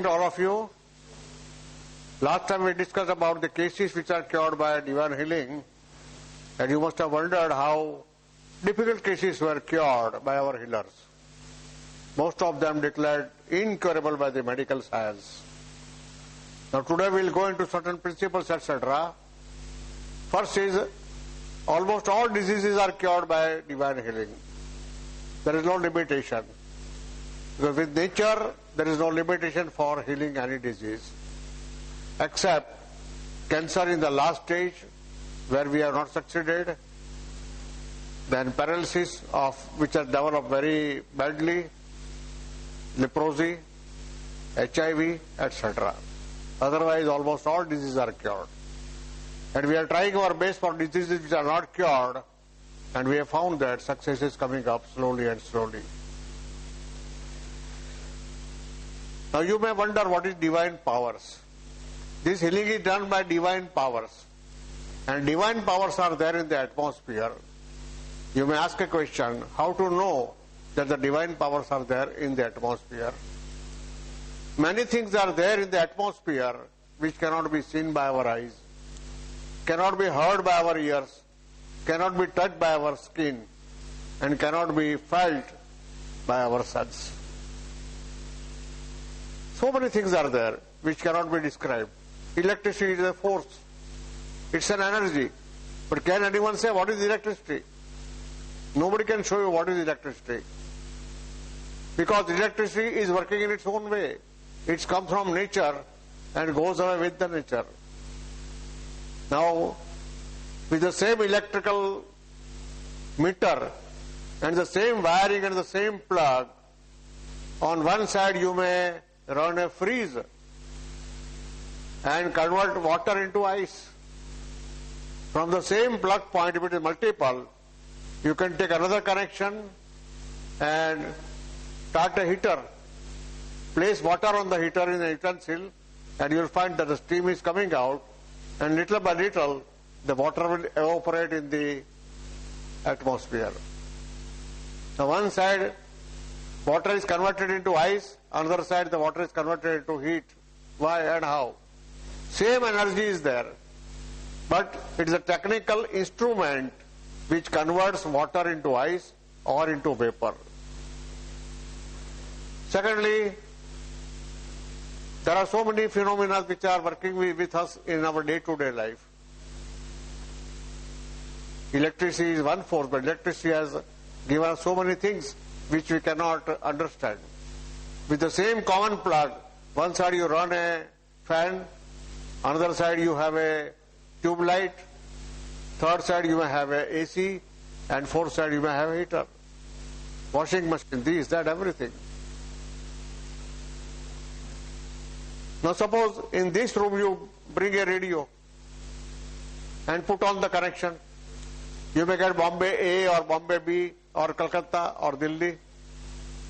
to all of you. Last time we discussed about the cases which are cured by divine healing, and you must have wondered how difficult cases were cured by our healers. Most of them declared incurable by the medical science. Now today we will go into certain principles, etc. First is, almost all diseases are cured by divine healing. There is no limitation. Because with nature, there is no limitation for healing any disease. Except cancer in the last stage, where we have not succeeded, then paralysis of which are developed very badly, leprosy, HIV, etc. Otherwise, almost all diseases are cured. And we are trying our best for diseases which are not cured, and we have found that success is coming up slowly and slowly. Now you may wonder what is divine powers. This healing is done by divine powers. And divine powers are there in the atmosphere. You may ask a question, how to know that the divine powers are there in the atmosphere? Many things are there in the atmosphere which cannot be seen by our eyes, cannot be heard by our ears, cannot be touched by our skin, and cannot be felt by our sense. So many things are there which cannot be described. Electricity is a force. It's an energy. But can anyone say what is electricity? Nobody can show you what is electricity. Because electricity is working in its own way. It comes from nature and goes away with the nature. Now, with the same electrical meter and the same wiring and the same plug, on one side you may run a freeze and convert water into ice. From the same plug point, if it is multiple, you can take another connection and start a heater. Place water on the heater in the utensil, and you will find that the steam is coming out, and little by little the water will evaporate in the atmosphere. Now one side water is converted into ice, another side the water is converted into heat. Why and how? Same energy is there, but it is a technical instrument which converts water into ice or into vapor. Secondly, there are so many phenomena which are working with us in our day-to-day life. Electricity is one force, but electricity has given us so many things which we cannot understand. With the same common plug, one side you run a fan, another side you have a tube light, third side you may have a AC, and fourth side you may have a heater. Washing machine, this, that, everything. Now suppose in this room you bring a radio and put on the connection. You may get Bombay A or Bombay B or Calcutta or Delhi.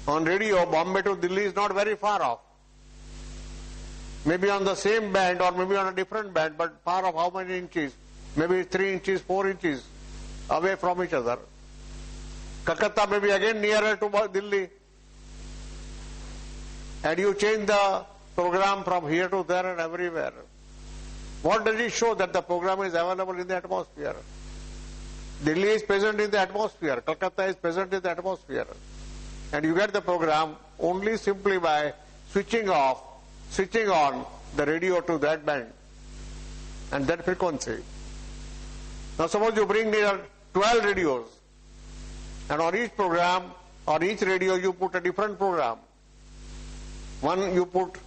On radio, Bombay to Delhi is not very far off. Maybe on the same band or maybe on a different band, but far off how many inches? Maybe 3 inches, 4 inches away from each other. Calcutta may be again nearer to Delhi. And you change the program from here to there and everywhere. What does it show? That the program is available in the atmosphere. Delhi is present in the atmosphere. Calcutta is present in the atmosphere. And you get the program only simply by switching on the radio to that band and that frequency. Now suppose you bring near 12 radios, and on each program, on each radio you put a different program. One you put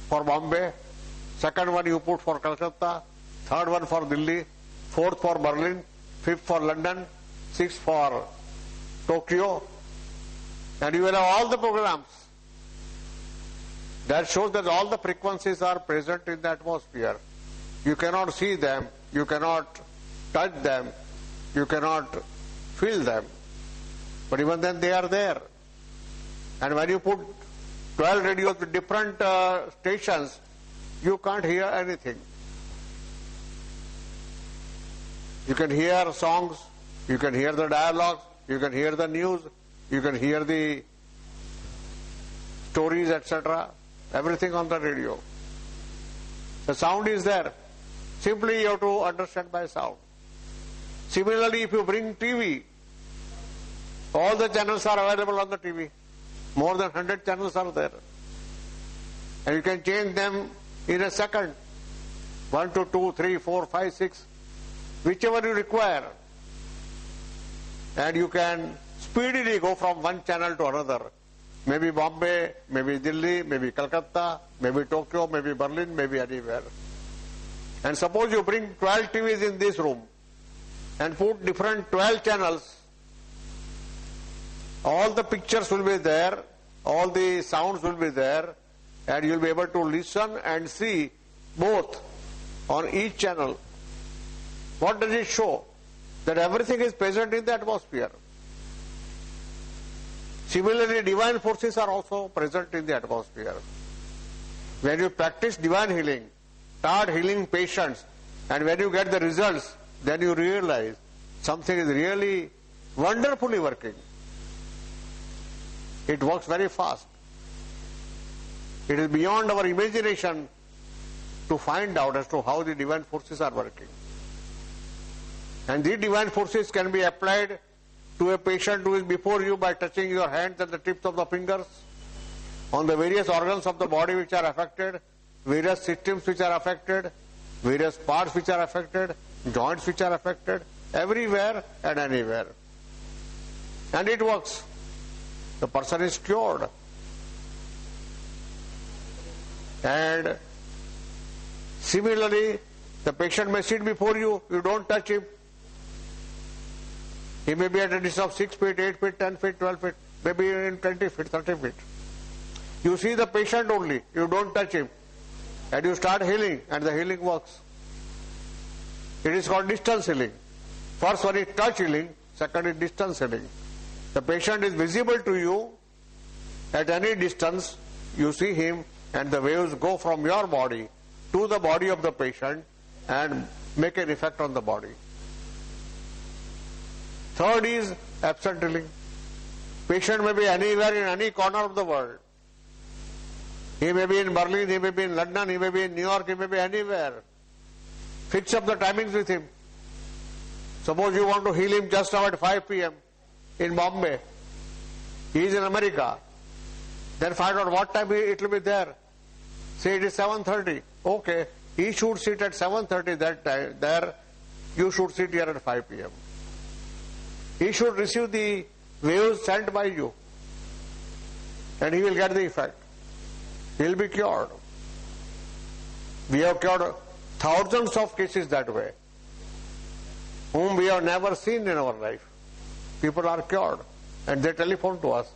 for Bombay, second one you put for Calcutta, third one for Delhi, fourth for Berlin, fifth for London, sixth for Tokyo, and you will have all the programs. That shows that all the frequencies are present in the atmosphere. You cannot see them, you cannot touch them, you cannot feel them, but even then they are there. And when you put 12 radios with different stations, you can't hear anything. You can hear songs, you can hear the dialogues, you can hear the news, you can hear the stories, etc. everything on the radio. The sound is there. Simply you have to understand by sound. Similarly, if you bring TV, all the channels are available on the TV. More than 100 channels are there. And you can change them in a second. 1 to 2, 3, 4, 5, 6, whichever you require. And you can speedily go from one channel to another. Maybe Bombay, maybe Delhi, maybe Calcutta, maybe Tokyo, maybe Berlin, maybe anywhere. And suppose you bring 12 TVs in this room and put different 12 channels. All the pictures will be there, all the sounds will be there, and you will be able to listen and see both on each channel. What does it show? That everything is present in the atmosphere. Similarly, divine forces are also present in the atmosphere. When you practice divine healing, start healing patients, and when you get the results, then you realize something is really wonderfully working. It works very fast. It is beyond our imagination to find out as to how the divine forces are working. And these divine forces can be applied to a patient who is before you by touching your hands and the tips of the fingers on the various organs of the body which are affected, various systems which are affected, various parts which are affected, joints which are affected, everywhere and anywhere. And it works. The person is cured. And similarly, the patient may sit before you, you don't touch him. He may be at a distance of 6 feet, 8 feet, 10 feet, 12 feet, maybe in 20 feet, 30 feet. You see the patient only, you don't touch him. And you start healing, and the healing works. It is called distance healing. First one is touch healing, second is distance healing. The patient is visible to you at any distance, you see him, and the waves go from your body to the body of the patient and make an effect on the body. Third is absent healing. Patient may be anywhere in any corner of the world. He may be in Berlin, he may be in London, he may be in New York, he may be anywhere. Fix up the timings with him. Suppose you want to heal him just now at 5 p.m. in Bombay. He is in America. Then find out what time it will be there. Say it is 7:30. Okay, he should sit at 7:30 that time. There, you should sit here at 5 p.m. He should receive the waves sent by you. And he will get the effect. He will be cured. We have cured thousands of cases that way, whom we have never seen in our life. People are cured. And they telephone to us.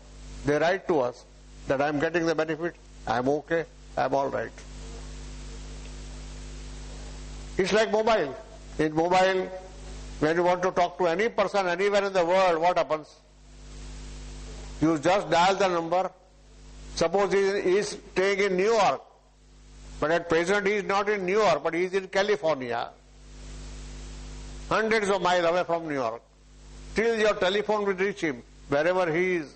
They write to us that I am getting the benefit, I am okay, I am all right. It's like mobile. In mobile, when you want to talk to any person anywhere in the world, what happens? You just dial the number. Suppose he is staying in New York, but at present he is not in New York, but he is in California, hundreds of miles away from New York. Still your telephone will reach him wherever he is.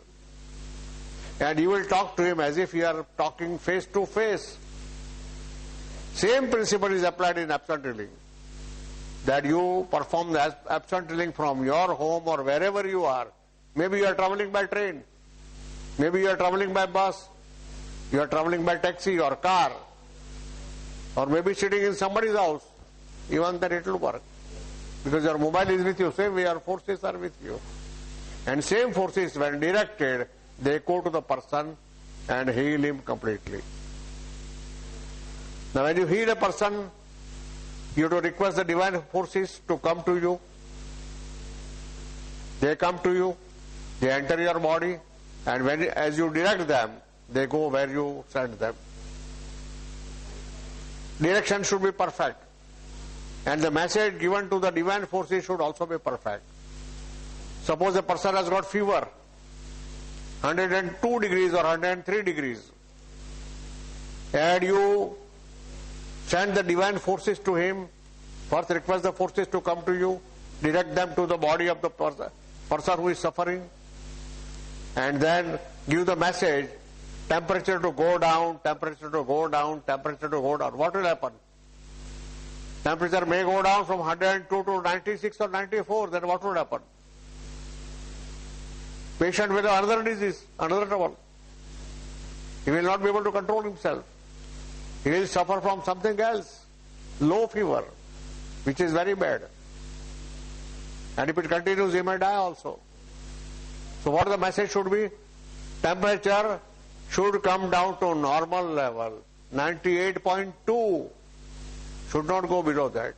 And you will talk to him as if you are talking face to face. Same principle is applied in absent healing. That you perform the absent healing from your home or wherever you are. Maybe you are traveling by train. Maybe you are traveling by bus. You are traveling by taxi or car. Or maybe sitting in somebody's house. Even then it will work. Because your mobile is with you. Same way your forces are with you. And same forces, when directed, they go to the person and heal him completely. Now when you heal a person, you have to request the divine forces to come to you. They come to you, they enter your body, and as you direct them, they go where you send them. Direction should be perfect. And the message given to the divine forces should also be perfect. Suppose a person has got fever, 102 degrees or 103 degrees, and you send the divine forces to him, first request the forces to come to you, direct them to the body of the person who is suffering, and then give the message temperature to go down, temperature to go down, temperature to go down. What will happen? Temperature may go down from 102 to 96 or 94, then what would happen? Patient will have another disease, another trouble. He will not be able to control himself. He will suffer from something else, low fever, which is very bad. And if it continues, he may die also. So what the message should be? Temperature should come down to normal level, 98.2. Should not go below that.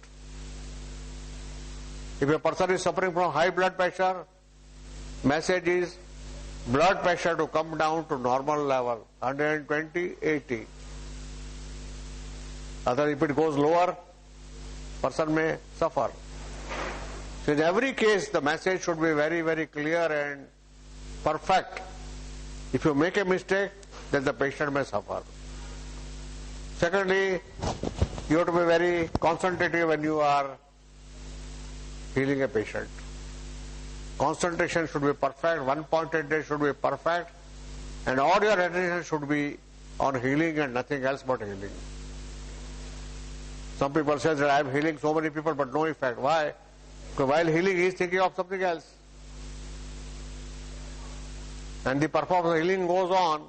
If a person is suffering from high blood pressure, message is blood pressure to come down to normal level, 120/80. Otherwise, if it goes lower, person may suffer. So in every case, the message should be very, very clear and perfect. If you make a mistake, then the patient may suffer. Secondly, you have to be very concentrative when you are healing a patient. Concentration should be perfect, one pointed day should be perfect, and all your attention should be on healing and nothing else but healing. Some people say that I am healing so many people but no effect. Why? Because while healing he is thinking of something else. And the performance of healing goes on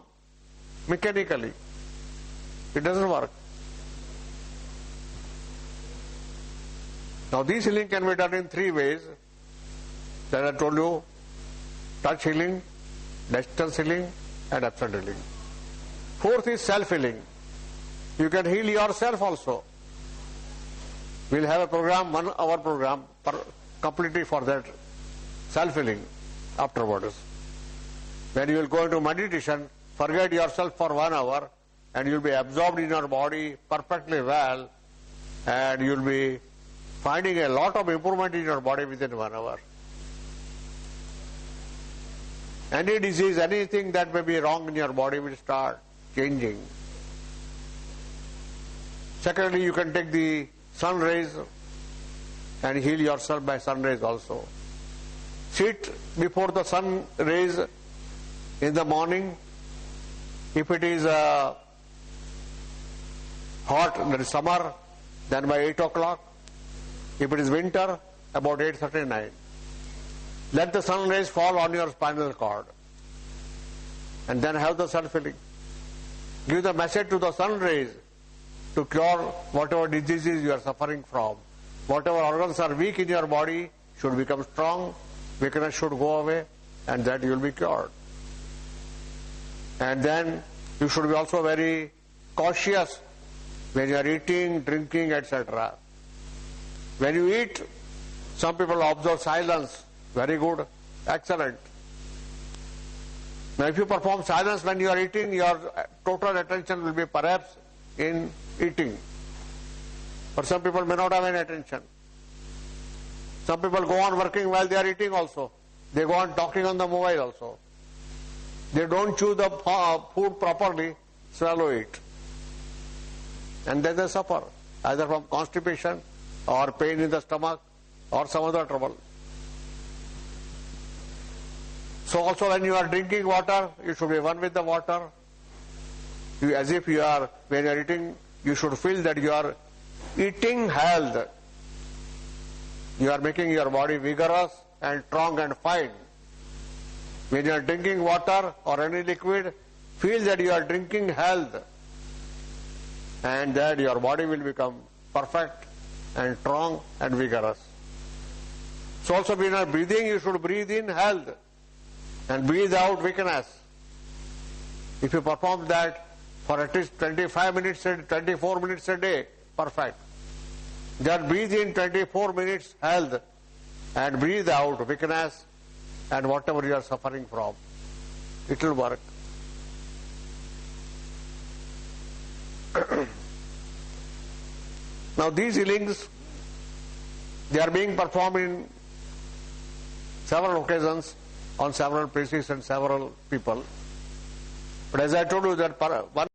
mechanically. It doesn't work. Now this healing can be done in three ways. That I told you: touch healing, distance healing, and absent healing. Fourth is self-healing. You can heal yourself also. We'll have a program, 1 hour program, completely for that self-healing afterwards. When you will go into meditation, forget yourself for 1 hour and you'll be absorbed in your body perfectly well, and you'll be finding a lot of improvement in your body within 1 hour. Any disease, anything that may be wrong in your body will start changing. Secondly, you can take the sun rays and heal yourself by sun rays also. Sit before the sun rays in the morning. If it is hot, that is summer, then by 8 o'clock. If it is winter, about 8:39. Let the sun rays fall on your spinal cord and then have the self-healing. Give the message to the sun rays to cure whatever diseases you are suffering from. Whatever organs are weak in your body should become strong, weakness should go away, and that you will be cured. And then you should be also very cautious when you are eating, drinking, etc. When you eat, some people observe silence. Very good, excellent. Now if you perform silence when you are eating, your total attention will be perhaps in eating. But some people may not have any attention. Some people go on working while they are eating also. They go on talking on the mobile also. They don't chew the food properly, swallow it. And then they suffer, either from constipation or pain in the stomach or some other trouble. So also when you are drinking water, you should be one with the water. As if you are, when you are eating, you should feel that you are eating health. You are making your body vigorous and strong and fine. When you are drinking water or any liquid, feel that you are drinking health, and that your body will become perfect and strong and vigorous. So also when you are breathing, you should breathe in health and breathe out weakness. If you perform that for at least 25 minutes and 24 minutes a day, perfect. Just breathe in 24 minutes health and breathe out weakness and whatever you are suffering from. It will work. Now these healings, they are being performed in several occasions, on several places and several people. But as I told you that one